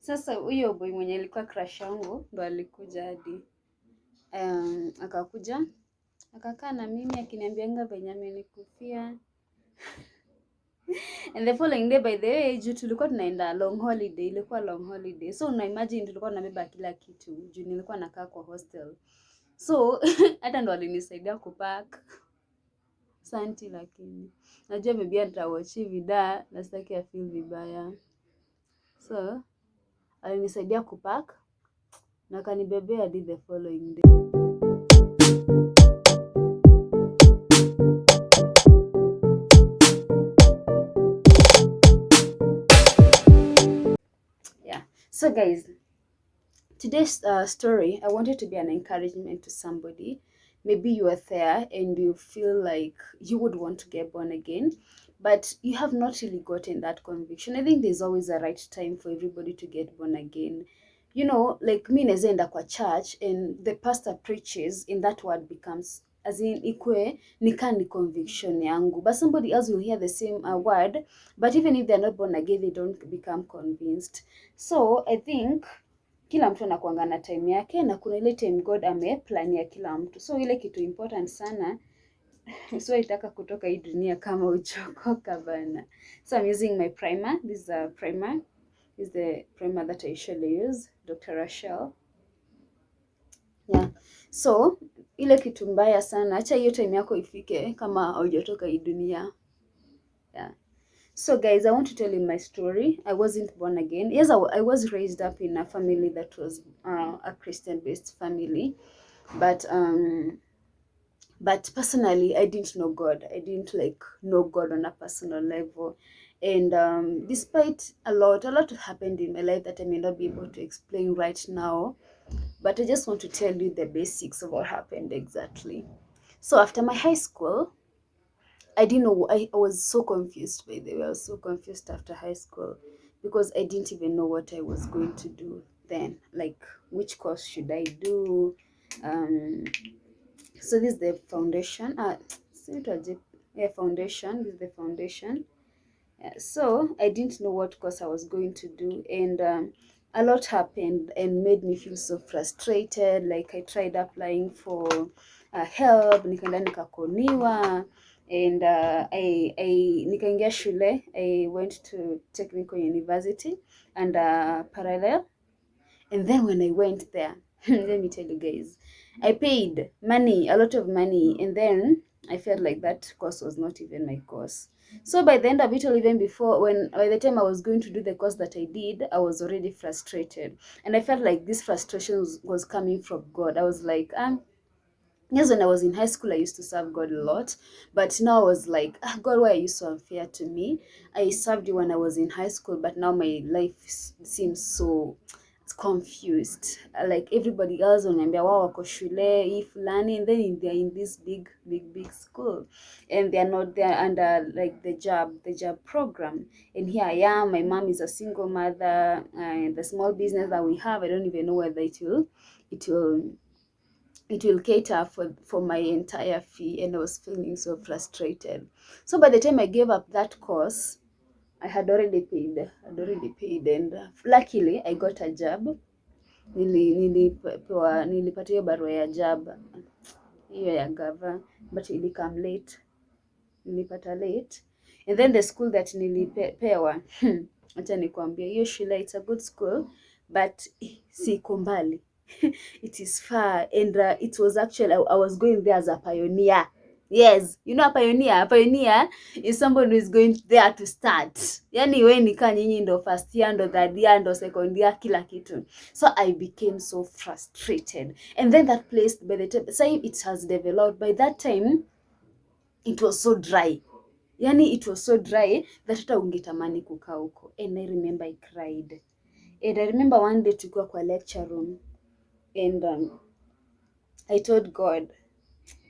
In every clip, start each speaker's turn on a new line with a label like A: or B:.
A: Sasa huyo boy mwenye alikuwa crush yangu ndo alikuja hadi akakuja akakaa na mimi akiniambianga venye amenikufia. And the following day, by the way, juu tulikuwa tunaenda long holiday, ilikuwa long holiday. So una imagine tulikuwa tunabeba kila kitu juu nilikuwa nakaa kwa hostel. So hata ndo alinisaidia kupack. Santi, lakini najua maybe nitawachi vida na sitaki afeel vibaya. So alinisaidia kupack na kanibebea hadi the following day. Yeah. So guys, today's story, I wanted to be an encouragement to somebody. Maybe you are there and you feel like you would want to get born again, but you have not really gotten that conviction. I think there's always a right time for everybody to get born again. You know, like me naeza enda kwa church and the pastor preaches and that word becomes as in ikwe nika ni conviction yangu, but somebody else will hear the same word, but even if they're not born again, they don't become convinced. So I think kila mtu anakuanga na time yake na kuna ile time God ameplania kila mtu. So ile kitu important sana usiwaitaka kutoka hii dunia kama uchokoka bana. So I'm using my primer. This is a primer. This is the primer that I usually use, Dr. Rachel. Yeah. So ile kitu mbaya sana, acha hiyo time yako ifike kama haujatoka hii dunia. Yeah. So guys, I want to tell you my story. I wasn't born again. Yes, I was raised up in a family that was a Christian-based family, but personally, I didn't know God. I didn't like know God on a personal level. And despite a lot happened in my life that I may not be able to explain right now, but I just want to tell you the basics of what happened exactly. So after my high school, I didn't know. I was so confused, by the way. I was so confused after high school because I didn't even know what I was going to do then. Like, which course should I do? So this is the foundation. Foundation. This is the foundation. So I didn't know what course I was going to do, and a lot happened and made me feel so frustrated. Like I tried applying for help, nikaenda nikakoniwa, and I nikaingia shule. I went to Technical University and parallel, and then when I went there, let me tell you guys, I paid money, a lot of money, and then I felt like that course was not even my course. So by the end of it, or even before, by the time I was going to do the course that I did, I was already frustrated. And I felt like this frustration was coming from God. I was like, yes, when I was in high school, I used to serve God a lot. But now I was like, God, why are you so unfair to me? I served you when I was in high school, but now my life seems so confused. Like everybody else wanaambia wao wako shule hii fulani, and then they're in this big school, and they're not there under like the job program. And here I am, my mom is a single mother, and the small business that we have, I don't even know whether it will cater for my entire fee, and I was feeling so frustrated. So by the time I gave up that course, I had already paid, and luckily I got a job. Nilipata hiyo barua ya job hiyo ya gava, but it come late. Nilipata late, and then the school that nilipewa acha nikwambia, hiyo shule, it's a good school, but siko mbali. It is far, and it was actually I was going there as a pioneer. Yes, you know a pioneer. A pioneer is somebody who is going there to start. Yani we nika nyinyi ndo first year, ndo third year, ndo second year, kila kitu. So I became so frustrated. And then that place, by the time, say it has developed, by that time, it was so dry. Yani it was so dry that hata ungetamani kukaa huko. And I remember I cried. And I remember one day tukiwa kwa lecture room, and I told God,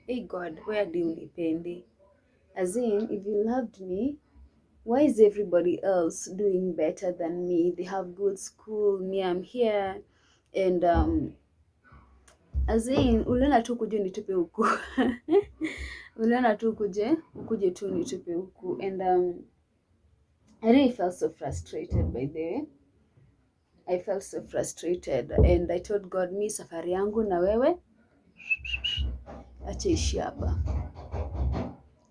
A: hey God, where do you unipendi? As in, if you loved me, why is everybody else doing better than me? They have good school, me, I'm here. And as in, uliona tu kuje nitupe huku. Uliona tu ukuje tu nitupe huku. And I really felt so frustrated by the way. I felt so frustrated and I told God, mi safari yangu na wewe acha ishi hapa.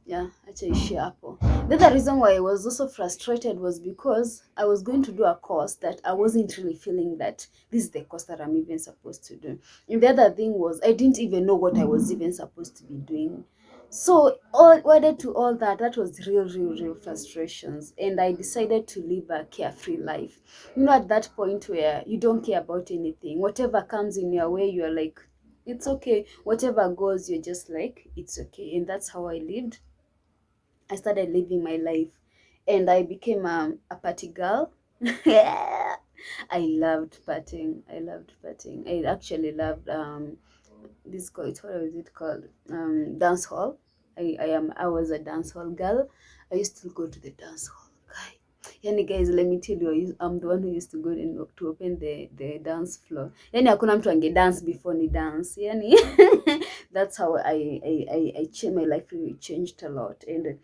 A: Yeah, acha ishi hapo. The other reason why I was also frustrated was because I was going to do a course that I wasn't really feeling that this is the course that I'm even supposed to do. And the other thing was I didn't even know what I was even supposed to be doing. So all added to all that, that was real frustrations. And I decided to live a carefree life. You know, at that point where you don't care about anything. Whatever comes in your way, you're like, it's okay. Whatever goes, you're just like, it's okay. And that's how I lived. I started living my life and I became a party girl. I loved partying. I loved partying. I actually loved this called, what was it called? Dance hall. I was a dance hall girl. I used to go to the dance hall. Guy. Yani guys, let me tell you, I'm the one who used to go and to open the dance floor. Yani hakuna mtu ange dance before ni dance. Yani that's how my life really changed a lot. And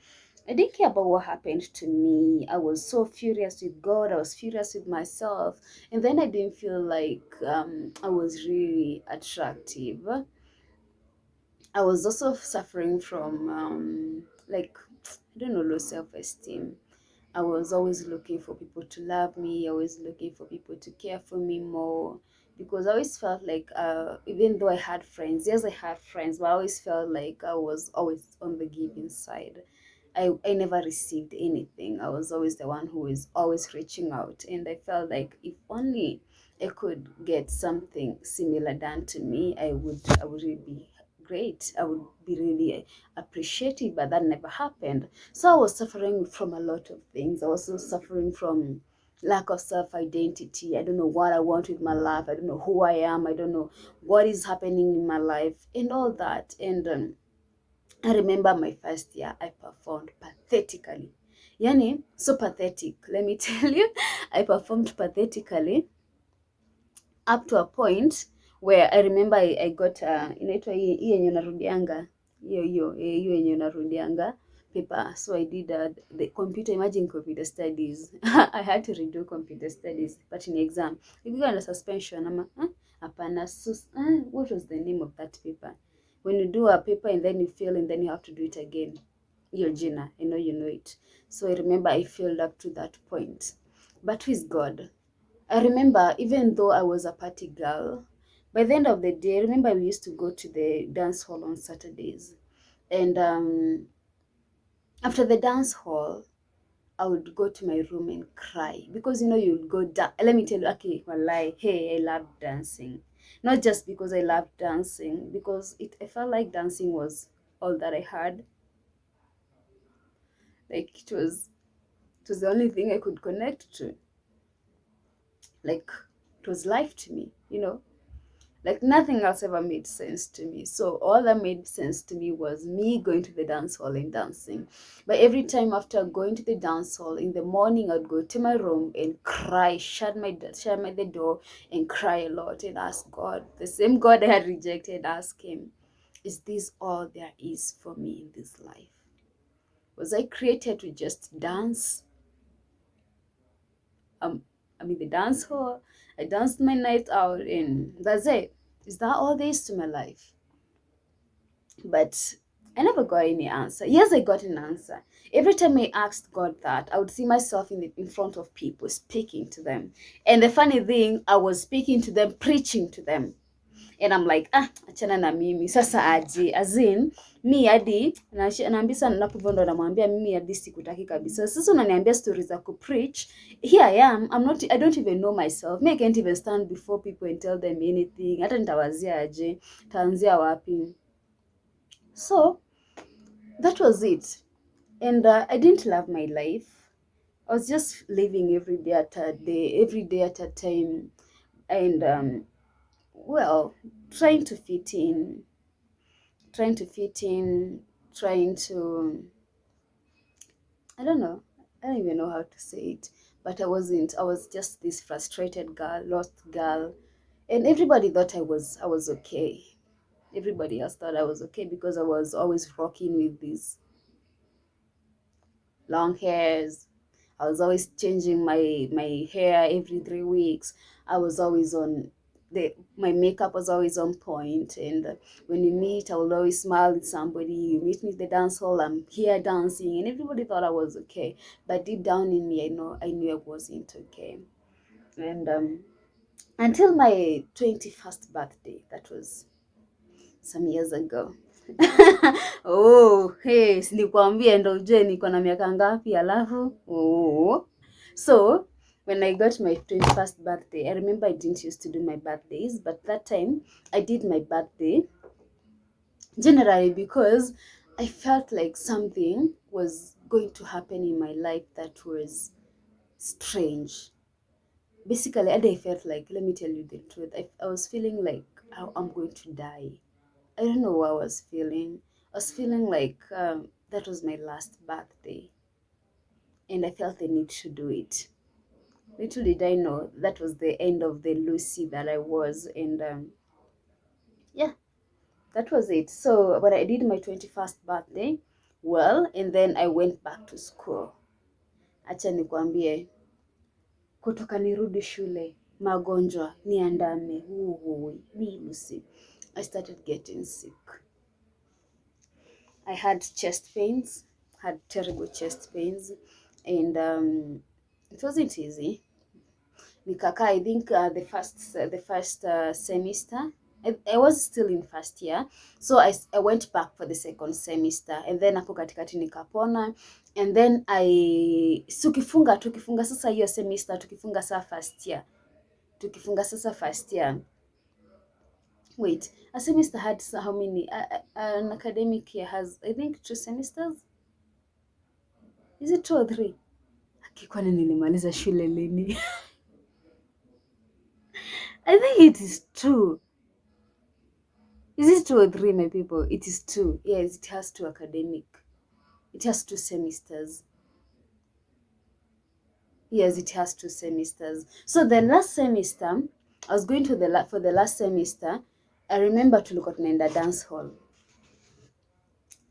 A: I didn't care about what happened to me. I was so furious with God. I was furious with myself. And then I didn't feel like I was really attractive. I was also suffering from like, I don't know, low self-esteem. I was always looking for people to love me, always looking for people to care for me more. Because I always felt like, even though I had friends, yes, I had friends, but I always felt like I was always on the giving side. I never received anything. I was always the one who was always reaching out. And I felt like if only I could get something similar done to me, I would really be great. I would be really appreciative, but that never happened. So I was suffering from a lot of things. I was also suffering from lack of self-identity. I don't know what I want with my life. I don't know who I am. I don't know what is happening in my life and all that. And I remember my first year, I performed pathetically. Yani, so pathetic. Let me tell you, I performed pathetically up to a point where I remember I got inaitwa hii yenye unarudianga hiyo yenye unarudianga paper. So I did the computer, imagine computer studies. I had to redo computer studies, but in exam you got a suspension ama hapana. So what was the name of that paper? When you do a paper and then you fail and then you have to do it again. Your jina, you know it. So I remember I failed up to that point. But with God, I remember even though I was a party girl, by the end of the day, I remember we used to go to the dance hall on Saturdays. And after the dance hall, I would go to my room and cry because you'd go down. Let me tell you, okay, wallahi, hey, I love dancing. Not just because I loved dancing, because I felt like dancing was all that I had. Like it was the only thing I could connect to. Like it was life to me. Like nothing else ever made sense to me. So all that made sense to me was me going to the dance hall and dancing. But every time after going to the dance hall in the morning, I'd go to my room and cry, shut my the door and cry a lot and ask God, the same God I had rejected, ask him, is this all there is for me in this life? Was I created to just dance? I'm in the dance hall. I danced my night out and that's it. Is that all there is to my life? But I never got any answer. Yes, I got an answer. Every time I asked God that, I would see myself in front of people speaking to them. And the funny thing, I was speaking to them, preaching to them. And I'm like, achana na mimi sasa aje, as in mi hadi naambia sana, napovo ndo namwambia mimi hadi sikutaki kabisa. Sasa unaniambia stories za kupreach. Here I am, I don't even know myself. Me, I can't even stand before people and tell them anything. Hata nitawazia aje, taanzia wapi? So that was it. And I didn't love my life. I was just living every day at a time, and well, trying to fit in, trying to fit in, trying to, I don't know, I don't even know how to say it, but I was just this frustrated girl, lost girl, and everybody thought I was okay. Everybody else thought I was okay because I was always rocking with these long hairs. I was always changing my hair every 3 weeks. I was always on my makeup was always on point, and when you meet, I will always smile at somebody. You meet me at the dance hall, I'm here dancing, and everybody thought I was okay, but deep down in me, I knew I wasn't okay. And until my 21st birthday, that was some years ago. Oh, hey, sinikwambie ndo ujue niko na miaka ngapi alafu. Oh. So, when I got my 21st birthday, I remember I didn't used to do my birthdays, but that time I did my birthday generally because I felt like something was going to happen in my life that was strange. Basically, I felt like, let me tell you the truth, I was feeling like I'm going to die. I don't know what I was feeling. I was feeling like that was my last birthday, and I felt the need to do it. Little did I know that was the end of the Lucy that I was, and yeah, that was it. So when I did my 21st birthday, well, and then I went back to school. Acha nikwambie, kutoka nirudi shule, magonjwa niandame, ni Lucy. I started getting sick. I had chest pains, had terrible chest pains, and it wasn't easy. Nikaka, I think the first semester, I was still in first year, so I went back for the second semester, and then hapo katikati nikapona, and then tukifunga sasa hiyo semester, tukifunga sasa first year. Wait, a semester had how many? An academic year has, I think, 2 semesters. Is it 2 or 3? Kwani nilimaliza shule lini? I think it is 2. Is it 2 or 3, my people? It is 2. Yes, it has 2 academic. It has 2 semesters. Yes, it has 2 semesters. So the last semester, I was going to for the last semester, I remember tulikuwa tunaenda dance hall.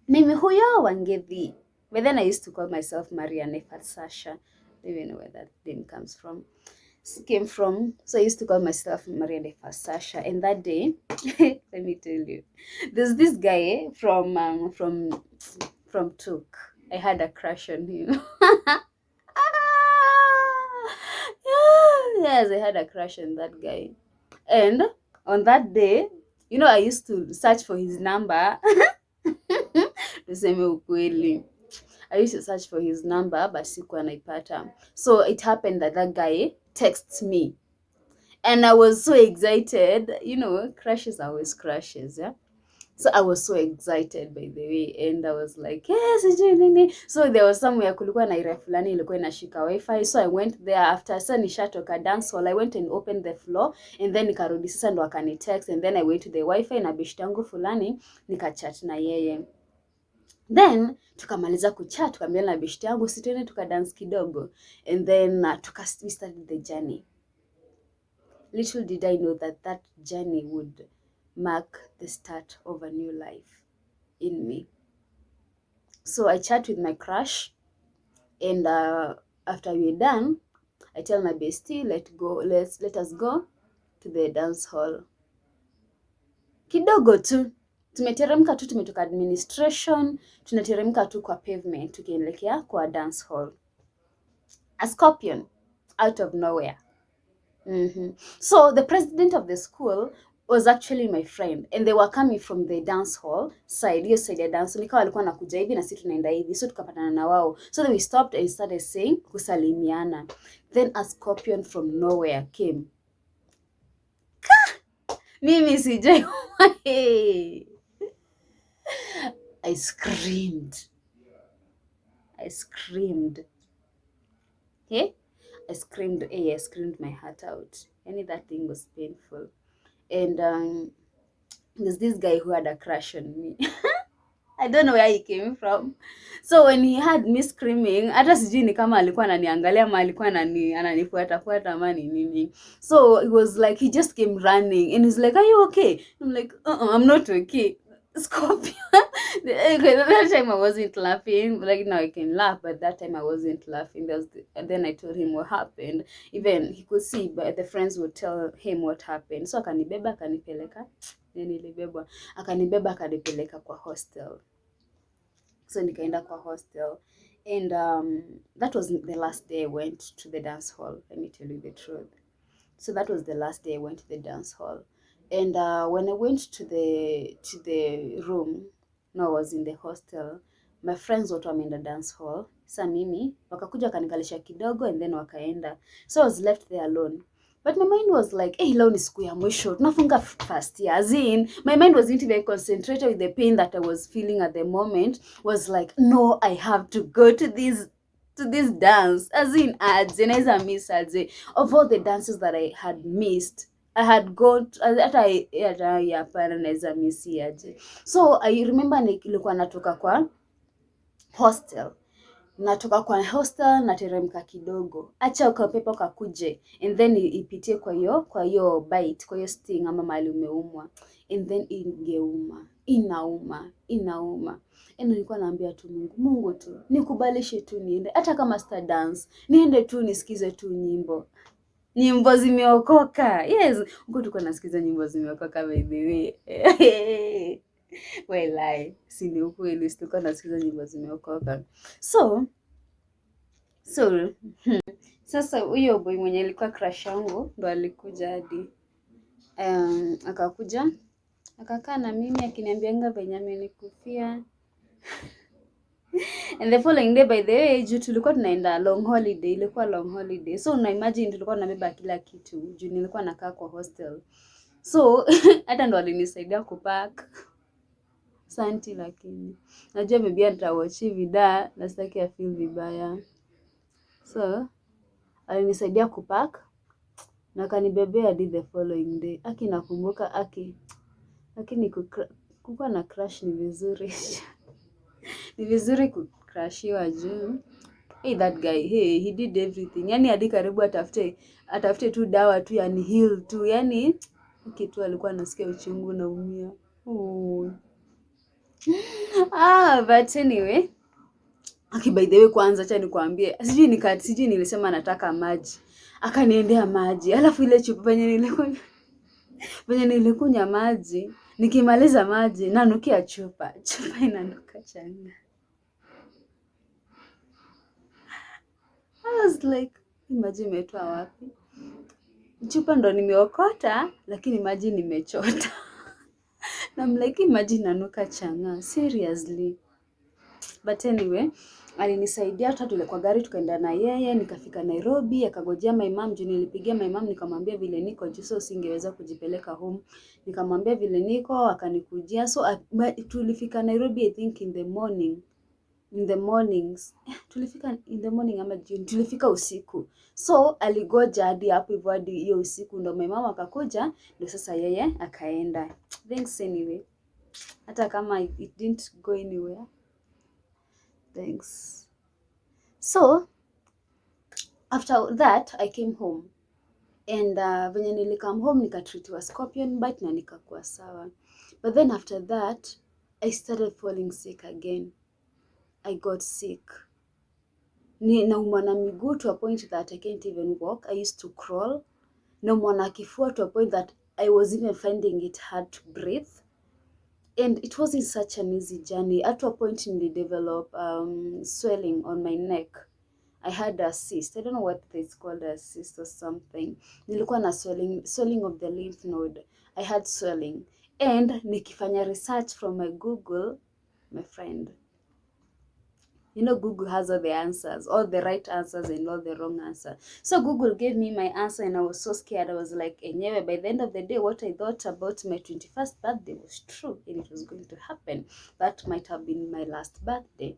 A: Mimi huyo Wangethi. But then I used to call myself Maria Nefatsasha. I don't even know where that name came from. So I used to call myself Maria Nefatsasha. And that day, let me tell you, there's this guy from Tuk. I had a crush on him. Yes, I had a crush on that guy. And on that day, I used to search for his number. Tuseme ukweli, I used to search for his number, but sikuwa naipata. So it happened that guy texts me, and I was so excited. Crushes are always crushes, yeah. So I was so excited, by the way, and I was like, yes, nini. So there was somewhere kulikuwa na area fulani ilikuwa inashika wifi, so I went there after sasa nishatoka dance hall. I went and opened the floor, and then nikarudi sasa ndo akani text, and then I went to the wifi na beshte yangu fulani nikachat na yeye. Then tukamaliza kuchat, tukamwambia na beshte yangu sitene tukadance kidogo, and then we started the journey. Little did I know that journey would mark the start of a new life in me. So I chat with my crush, and after we're done, I tell my bestie, let us go to the dance hall. Kidogo tu tumeteremka tu, tumetoka administration, tunateremka tu kwa pavement tukielekea kwa dance hall. A scorpion out of nowhere. So the president of the school was actually my friend, and they were coming from the dance hall side, hiyo side ya dance. Nikawa walikuwa nakuja hivi na sisi tunaenda hivi, so tukapatana na wao. So then we stopped and started saying kusalimiana. Then a scorpion from nowhere came. Mimi sijai. I screamed. Hey? I screamed my heart out. That thing was painful. And there's this guy who had a crush on me. I don't know where he came from. So when he had me screaming, hata sijui ni kama alikuwa ananiangalia ama alikuwa ananifuata ama ni nini. So it was like he just came running and he's like, "Are you okay?" I'm like, "I'm not okay." Scorpion. Okay, that time I wasn't laughing. Like now I can laugh, but that time I wasn't laughing. And then I told him what happened. Even he could see, but the friends would tell him what happened. So akanibeba akanipeleka. Nilibebwa. Akanibeba akanipeleka kwa hostel. So nikaenda kwa hostel. And that was the last day I went to the dance hall. Let me tell you the truth. So that was the last day I went to the dance hall. And when I went to the room, no, I was in the hostel. My friends wote wameenda dance hall. Sa mimi wakakuja wakanikalisha kidogo and then wakaenda. So I was left there alone. But my mind was like, hey, leo ni siku ya mwisho. Tunafunga first year. As in, my mind wasn't even concentrated with the pain that I was feeling at the moment. Was like, no, I have to go to this dance. As in, aje, naweza miss aje. Of all the dances that I had missed, I had got hata hapana naweza miss aje. So I remember nilikuwa natoka kwa hostel. Nateremka kidogo. Acha ukapepo kakuje and then ipitie kwa hiyo bite, kwa hiyo sting ama mahali umeumwa. And then inauma. And nilikuwa naambia tu Mungu tu nikubalishe tu niende, hata kama star dance niende tu nisikize tu nyimbo zimeokoka. Yes, huko tuko nasikiza nyimbo zimeokoka by the way. Well, si ni ukweli, tulikuwa nasikiza nyimbo zimeokoka. So sasa huyo boy mwenye alikuwa crush yangu ndo alikuja hadi akakuja akakaa na mimi akiniambianga venye amenikufia. And the following day, by the way, juu tulikuwa tunaenda long holiday, ilikuwa long holiday. So una imagine tulikuwa tunabeba kila kitu juu nilikuwa nakaa kwa hostel. So hata ndo alinisaidia kupack. Santi, lakini najua maybe nitawachi vida na sitaki ya feel vibaya. So alinisaidia kupack na kanibebea hadi the following day. Aki nakumbuka lakini kukuwa na crush ni vizuri. Ni vizuri kucrushiwa juu. Hey, that guy, hey, he did everything. Yani hadi karibu atafute tu dawa tu yani heal tu. Yani kitu alikuwa anasikia uchungu na umia. Oh. But anyway, okay, by the way, kwanza acha nikwambie, sijui nilisema nataka maji. Akaniendea maji. Alafu ile chupa venye nilikunywa maji, nikimaliza maji nanukia chupa inanuka changa. I was like, maji imetoa wapi? Chupa ndo nimeokota, lakini maji nimechota. Na I'm like, maji inanuka changa, seriously. But anyway, alinisaidia. Hata tule kwa gari tukaenda na yeye, nikafika Nairobi, akagojea my mom. Juu nilipigia my mom nikamwambia vile niko, juu so singeweza kujipeleka home. Nikamwambia vile niko, akanikujia. So tulifika Nairobi I think in the mornings. Tulifika in the morning ama jioni, tulifika usiku. So aligoja hadi hapo hivyo hadi hiyo usiku ndo my mama akakuja, ndio sasa yeye akaenda. Thanks anyway. Hata kama it didn't go anywhere. Thanks. So after that I came home and venye nilikam home nikatreatiwa scorpion bite na nikakuwa sawa. But then after that I started falling sick again. I got sick. Naumwa na miguu to a point that I can't even walk. I used to crawl. Naumwa na kifua to a point that I was even finding it hard to breathe. And it wasn't such an easy journey. At a point in the develop swelling on my neck. I had a cyst. I don't know what it's called, a cyst or something. Nilikuwa na swelling of the lymph node. I had swelling. And nikifanya research from my Google, my friend. You know, Google has all the answers, all the right answers and all the wrong answers. So Google gave me my answer and I was so scared. I was like, anyway, by the end of the day, what I thought about my 21st birthday was true and it was going to happen. That might have been my last birthday.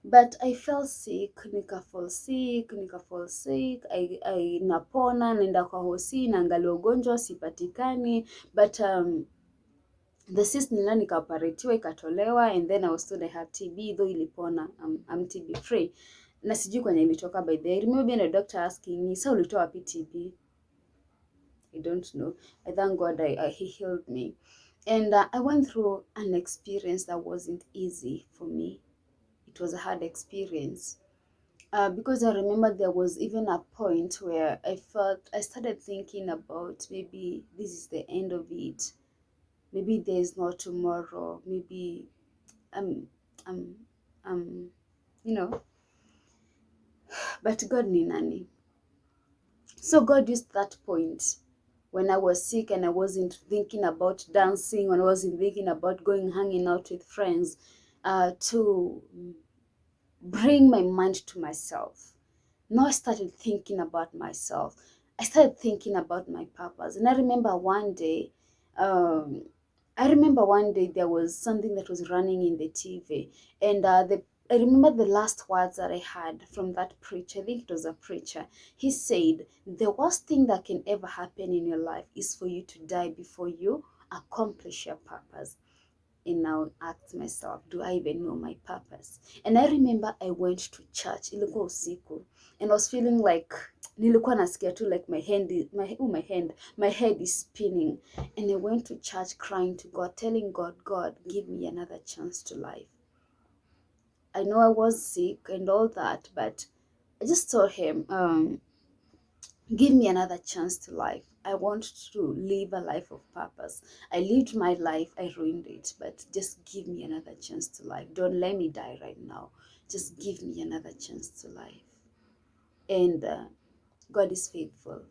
A: But I fell sick, nika fall sick. I napona, nenda kwa hosi, naangalia ugonjwa, sipatikani. But the cyst nila nikaoperatiwa ikatolewa and then I was told I have TB, though ilipona. I'm TB free. Na sijui kwenye ilitoka by the way. I remember being a doctor asking me, "Sa ulitoa wapi TB?" I don't know. I thank God he healed me. And I went through an experience that wasn't easy for me. It was a hard experience. Because I remember there was even a point where I started thinking about maybe this is the end of it. Maybe there is no tomorrow. Maybe um, um, um, you know, but God ni nani. So God used that point when I was sick and I wasn't thinking about dancing, when I wasn't thinking about going hanging out with friends, to bring my mind to myself. Now I started thinking about myself. I started thinking about my purpose. And um, I remember one day there was something that was running in the TV, and I remember the last words that I had from that preacher. I think it was a preacher. He said, "The worst thing that can ever happen in your life is for you to die before you accomplish your purpose." And now ask myself, do I even know my purpose? And I remember I went to church, ilikuwa usiku, and I was feeling like nilikuwa nasikia tu like my head is spinning. And I went to church crying to God, telling God, God, give me another chance to life. I know I was sick and all that, but I just told him, give me another chance to life. I want to live a life of purpose. I lived my life, I ruined it, but just give me another chance to life. Don't let me die right now. Just give me another chance to life. And God is faithful.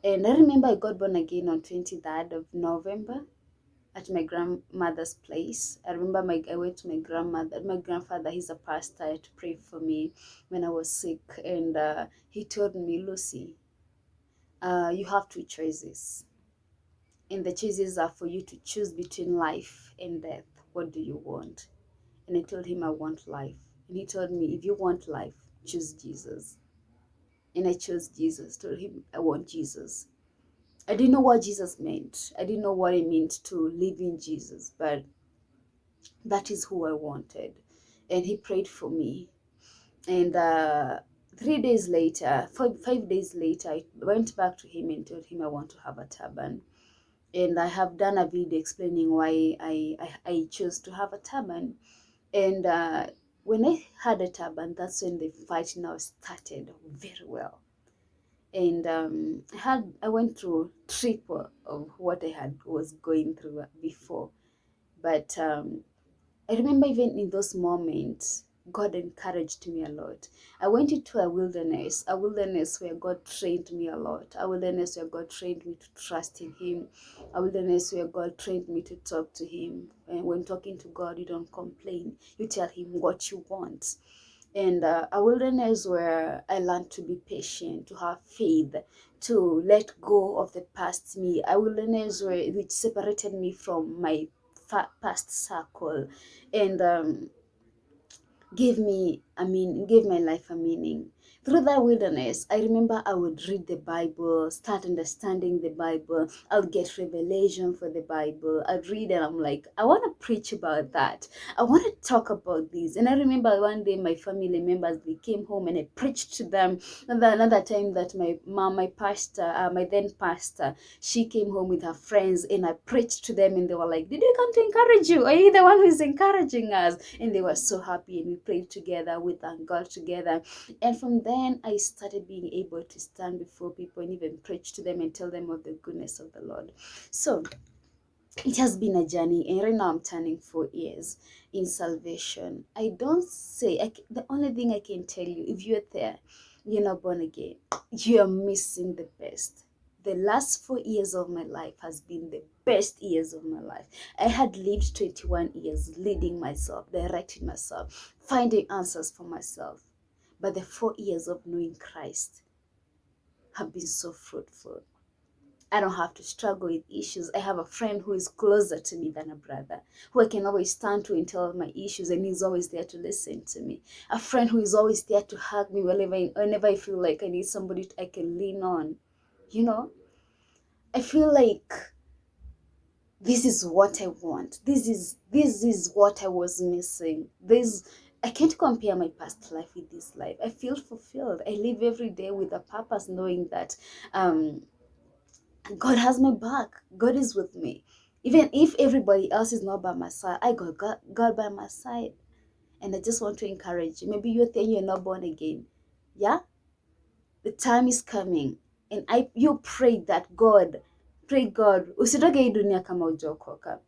A: And I remember I got born again on 23rd of November at my grandmother's place. I remember I went to my grandfather, he's a pastor, to pray for me when I was sick. And he told me, Lucy, you have two choices. And the choices are for you to choose between life and death. What do you want? And I told him I want life. And he told me, if you want life, choose Jesus. And I chose Jesus. Told him I want Jesus. I didn't know what Jesus meant. I didn't know what it meant to live in Jesus, but that is who I wanted. And he prayed for me. And 3 days later, 5 days later, I went back to him and told him I want to have a turban. And I have done a video explaining why I chose to have a turban. And when I had a turban, that's when the fight now started very well. And I went through triple of what I had was going through before. But I remember even in those moments, God encouraged me a lot. I went into a wilderness where God trained me a lot, a wilderness where God trained me to trust in Him, a wilderness where God trained me to talk to Him. And when talking to God, you don't complain, you tell Him what you want. And a wilderness where I learned to be patient, to have faith, to let go of the past me. A wilderness which separated me from my past circle, and gave my life a meaning. Through that wilderness, I remember I would read the Bible, start understanding the Bible. I'll get revelation for the Bible. I'd read and I'm like, I want to preach about that. I want to talk about this. And I remember one day my family members, they came home and I preached to them. And then another time that my mom, my then pastor, she came home with her friends and I preached to them and they were like, did we come to encourage you? Are you the one who is encouraging us? And they were so happy and we prayed together, we thanked God together. And from then I started being able to stand before people and even preach to them and tell them of the goodness of the Lord. So it has been a journey, and right now I'm turning 4 years in salvation. I don't say, the only thing I can tell you, if you're there, you're not born again, you're missing the best. The last 4 years of my life has been the best years of my life. I had lived 21 years leading myself, directing myself, finding answers for myself. But the 4 years of knowing Christ have been so fruitful. I don't have to struggle with issues. I have a friend who is closer to me than a brother, who I can always turn to and tell my issues, and he's always there to listen to me. A friend who is always there to hug me whenever I feel like I need somebody I can lean on. You know, I feel like this is what I want. This is what I was missing. I can't compare my past life with this life. I feel fulfilled. I live every day with a purpose, knowing that God has my back. God is with me. Even if everybody else is not by my side, I got God by my side. And I just want to encourage you. Maybe you're thinking you're not born again. Yeah? The time is coming. And you pray that God, pray God, usitoke hii dunia kama hujaokoka.